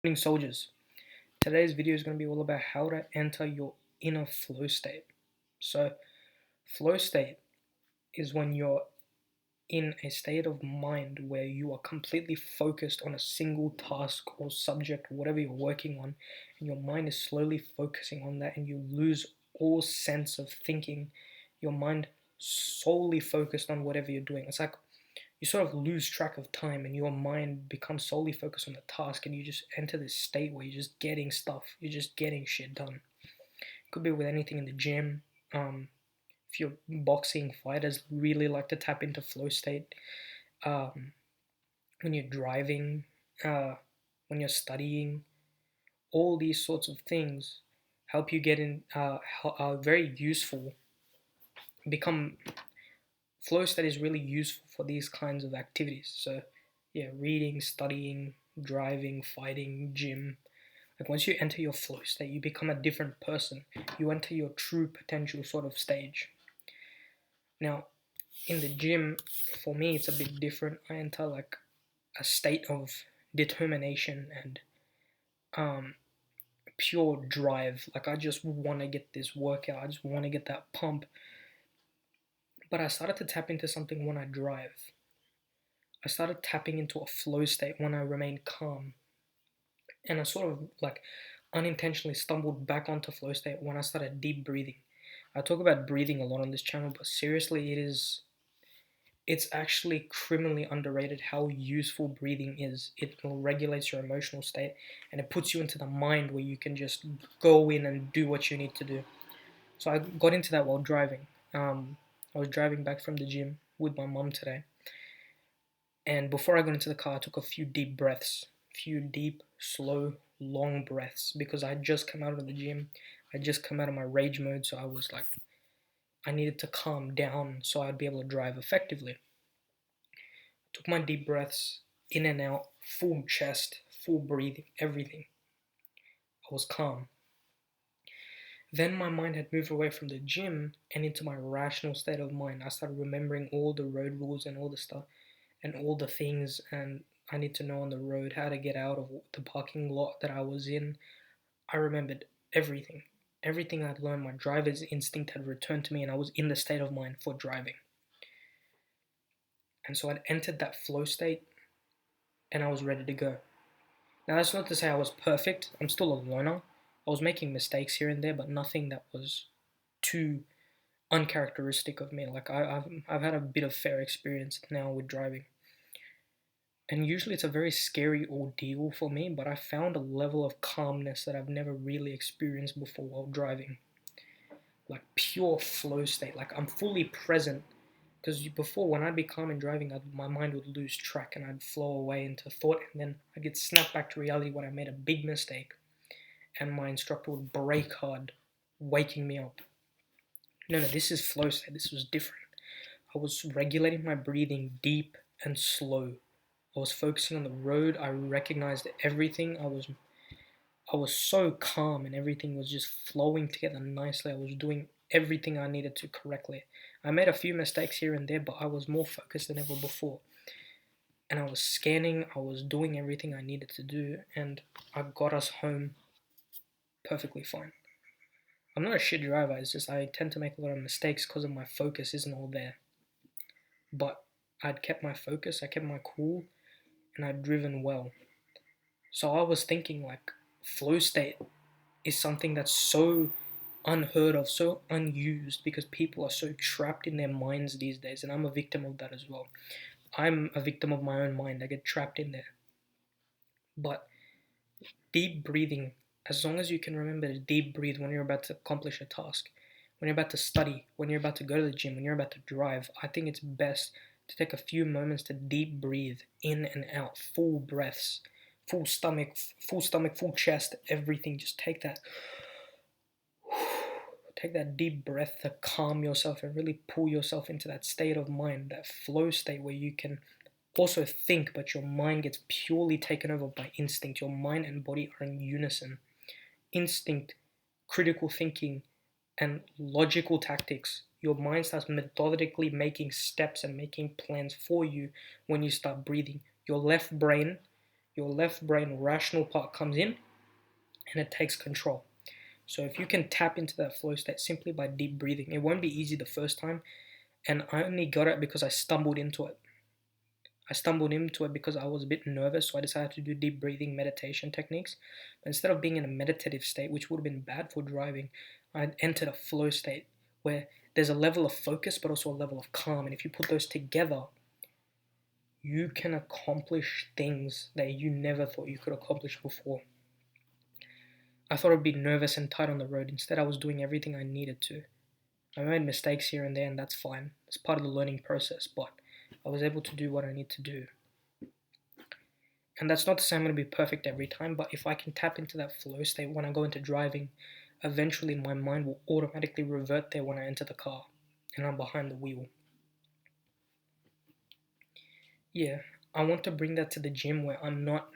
Morning soldiers. Today's video is going to be all about how to enter your inner flow state. So, flow state is when you're in a state of mind where you are completely focused on a single task or subject or whatever you're working on, and your mind is slowly focusing on that, and you lose all sense of thinking. Your mind solely focused on whatever you're doing. It's like you sort of lose track of time and your mind becomes solely focused on the task, and you just enter this state where you're just getting stuff, you're just getting shit done. It could be with anything in the gym. If you're boxing, fighters really like to tap into flow state. um, when you're driving, when you're studying, all these sorts of things help you get in, are very useful, become flow state is really useful for these kinds of activities. So, yeah, reading, studying, driving, fighting, gym. Like once you enter your flow state, you become a different person. You enter your true potential sort of stage. Now, in the gym, for me, it's a bit different. I enter like a state of determination and um, pure drive. Like I just want to get this workout. I just want to get that pump. But I started to tap into something when I drive. I started tapping into a flow state when I remained calm. And I sort of like unintentionally stumbled back onto flow state when I started deep breathing. I talk about breathing a lot on this channel, but seriously, it's actually criminally underrated how useful breathing is. It regulates your emotional state and it puts you into the mind where you can just go in and do what you need to do. So I got into that while driving. I was driving back from the gym with my mum today. And before I got into the car, I took a few deep breaths, few deep, slow, long breaths because I had just come out of the gym. I just come out of my rage mode, so I was like, I needed to calm down so I'd be able to drive effectively. Took my deep breaths in and out, full chest, full breathing, everything. I was calm. Then my mind had moved away from the gym and into my rational state of mind. I started remembering all the road rules and all the stuff and all the things and I need to know on the road, how to get out of the parking lot that I was in. I remembered everything. Everything I'd learned, my driver's instinct had returned to me and I was in the state of mind for driving. And so I'd entered that flow state and I was ready to go. Now that's not to say I was perfect. I'm still a learner. I was making mistakes here and there, but nothing that was too uncharacteristic of me. Like I've had a bit of fair experience now with driving. And usually it's a very scary ordeal for me, but I found a level of calmness that I've never really experienced before while driving. Like pure flow state, like I'm fully present. Because before, when I'd be calm and driving, my mind would lose track and I'd flow away into thought, and then I'd get snapped back to reality when I made a big mistake, and my instructor would brake hard, waking me up. No, this is flow state. This was different. I was regulating my breathing deep and slow. I was focusing on the road. I recognized everything. I was so calm and everything was just flowing together nicely. I was doing everything I needed to correctly. I made a few mistakes here and there, but I was more focused than ever before. And I was scanning, I was doing everything I needed to do, and I got us home perfectly fine. I'm not a shit driver, it's just I tend to make a lot of mistakes because of my focus isn't all there. But I'd kept my focus, I kept my cool, and I'd driven well. So I was thinking like flow state is something that's so unheard of, so unused because people are so trapped in their minds these days, and I'm a victim of that as well. I'm a victim of my own mind. I get trapped in there. But deep breathing, as long as you can remember to deep breathe when you're about to accomplish a task, when you're about to study, when you're about to go to the gym, when you're about to drive, I think it's best to take a few moments to deep breathe in and out, full breaths, full stomach, full chest, everything. Just take that deep breath to calm yourself and really pull yourself into that state of mind, that flow state where you can also think, but your mind gets purely taken over by instinct. Your mind and body are in unison. Instinct, critical thinking, and logical tactics. Your mind starts methodically making steps and making plans for you when you start breathing. Your left brain, your left brain rational part comes in and it takes control. So if you can tap into that flow state simply by deep breathing, it won't be easy the first time, and I only got it because I stumbled into it. I stumbled into it because I was a bit nervous, so I decided to do deep breathing meditation techniques. But instead of being in a meditative state, which would have been bad for driving, I entered a flow state where there's a level of focus but also a level of calm. And if you put those together, you can accomplish things that you never thought you could accomplish before. I thought I'd be nervous and tight on the road. Instead, I was doing everything I needed to. I made mistakes here and there, and that's fine. It's part of the learning process, but I was able to do what I need to do. And that's not to say I'm going to be perfect every time, but if I can tap into that flow state when I go into driving, eventually my mind will automatically revert there when I enter the car and I'm behind the wheel. Yeah, I want to bring that to the gym where I'm not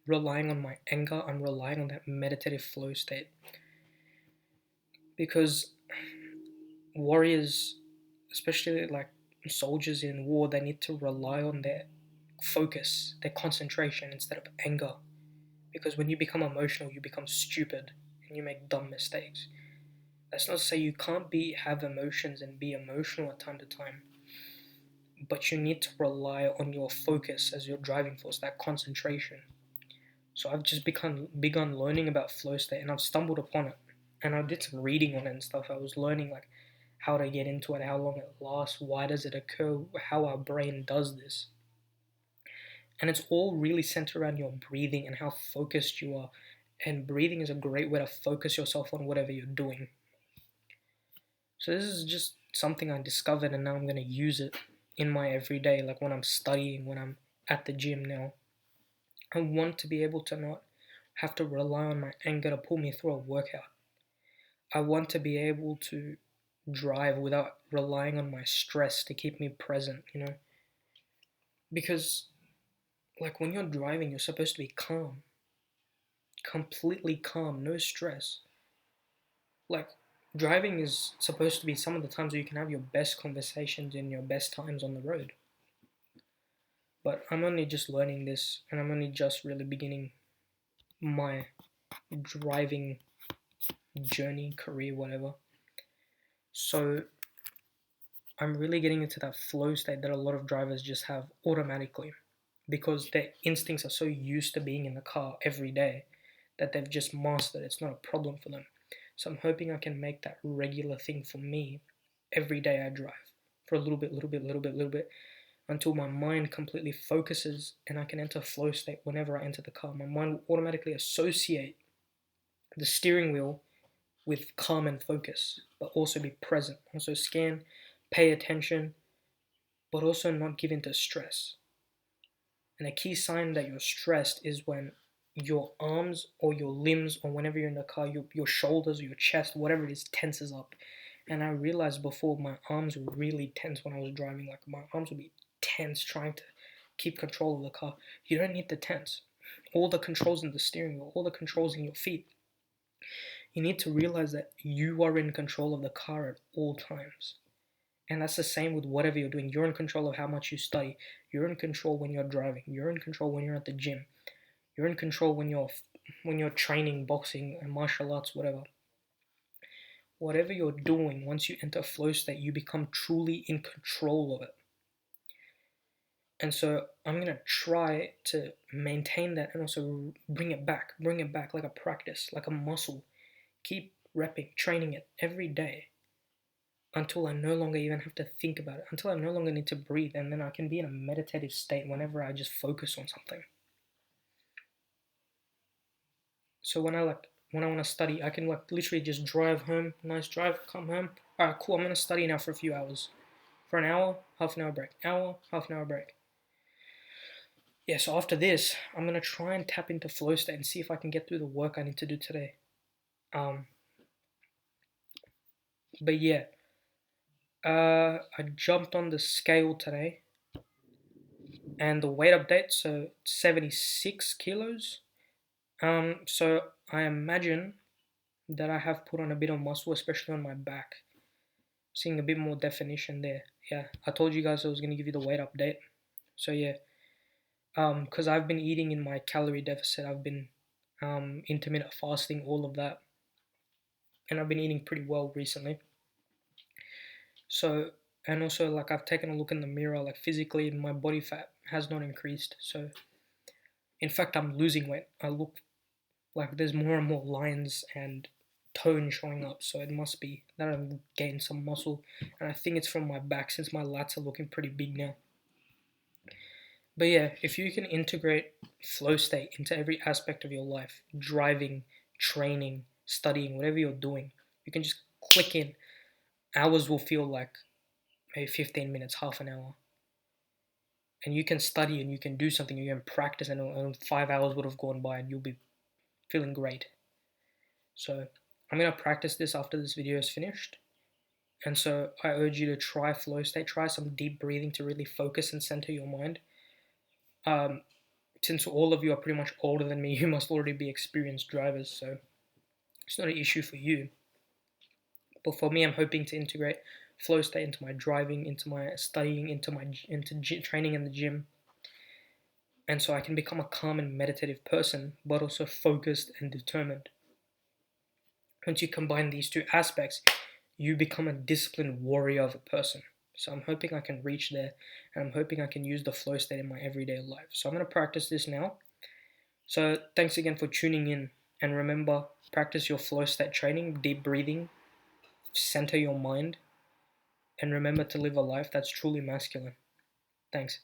relying on my anger, I'm relying on that meditative flow state. Because warriors, especially like soldiers in war, they need to rely on their focus, their concentration instead of anger. Because when you become emotional, you become stupid and you make dumb mistakes. That's not to say you can't have emotions and be emotional at time to time, but you need to rely on your focus as your driving force, that concentration. So I've just begun learning about flow state, and I've stumbled upon it, and I did some reading on it and stuff. I was learning like how to get into it, how long it lasts, why does it occur, how our brain does this. And it's all really centered around your breathing and how focused you are. And breathing is a great way to focus yourself on whatever you're doing. So this is just something I discovered, and now I'm going to use it in my everyday, like when I'm studying, when I'm at the gym now. I want to be able to not have to rely on my anger to pull me through a workout. I want to be able to drive without relying on my stress to keep me present, Because, like, when you're driving, you're supposed to be calm, completely calm, no stress. Like, driving is supposed to be some of the times where you can have your best conversations and your best times on the road. But I'm only just learning this, and I'm only just really beginning my driving journey, career, whatever. So I'm really getting into that flow state that a lot of drivers just have automatically because their instincts are so used to being in the car every day that they've just mastered it. It's not a problem for them. So I'm hoping I can make that regular thing for me every day I drive for a little bit, until my mind completely focuses and I can enter flow state whenever I enter the car. My mind will automatically associate the steering wheel with calm and focus, but also be present. Also scan, pay attention, but also not give in to stress. And a key sign that you're stressed is when your arms or your limbs, or whenever you're in the car, your shoulders or your chest, whatever it is, tenses up. And I realized before my arms were really tense when I was driving. Like my arms would be tense trying to keep control of the car. You don't need to tense. All the controls in the steering wheel, all the controls in your feet. You need to realize that you are in control of the car at all times. And that's the same with whatever you're doing. You're in control of how much you study. You're in control when you're driving. You're in control when you're at the gym. You're in control when you're training, boxing, and martial arts, whatever. Whatever you're doing, once you enter flow state, you become truly in control of it. And so I'm gonna try to maintain that and also bring it back like a practice, like a muscle. Keep repping, training it every day until I no longer even have to think about it, until I no longer need to breathe, and then I can be in a meditative state whenever I just focus on something. So when I want to study, I can literally just drive home, nice drive, come home. All right, cool. I'm gonna study now for a few hours, for an hour, half an hour break, hour, half an hour break. Yeah. So after this, I'm gonna try and tap into flow state and see if I can get through the work I need to do today. But yeah, I jumped on the scale today, and the weight update, so 76 kilos. So I imagine that I have put on a bit of muscle, especially on my back. Seeing a bit more definition there. Yeah, I told you guys I was going to give you the weight update. So yeah, Because I've been eating in my calorie deficit. I've been intermittent fasting, all of that, and I've been eating pretty well recently. So, and also like I've taken a look in the mirror, like physically my body fat has not increased. So, in fact, I'm losing weight. I look like there's more and more lines and tone showing up. So it must be that I've gained some muscle, and I think it's from my back since my lats are looking pretty big now. But yeah, if you can integrate flow state into every aspect of your life, driving, training, studying, whatever you're doing, you can just click in. Hours will feel like maybe 15 minutes, half an hour. And you can study and you can do something, you can practice, and 5 hours would have gone by and you'll be feeling great. So I'm going to practice this after this video is finished. And so I urge you to try flow state, try some deep breathing to really focus and center your mind. Since all of you are pretty much older than me, you must already be experienced drivers, so it's not an issue for you. But for me, I'm hoping to integrate flow state into my driving, into my studying, into training in the gym, and so I can become a calm and meditative person, but also focused and determined. Once you combine these two aspects, you become a disciplined warrior of a person. So I'm hoping I can reach there, and I'm hoping I can use the flow state in my everyday life. So I'm going to practice this now. So thanks again for tuning in, and remember, practice your flow state training, deep breathing, center your mind, and remember to live a life that's truly masculine. Thanks.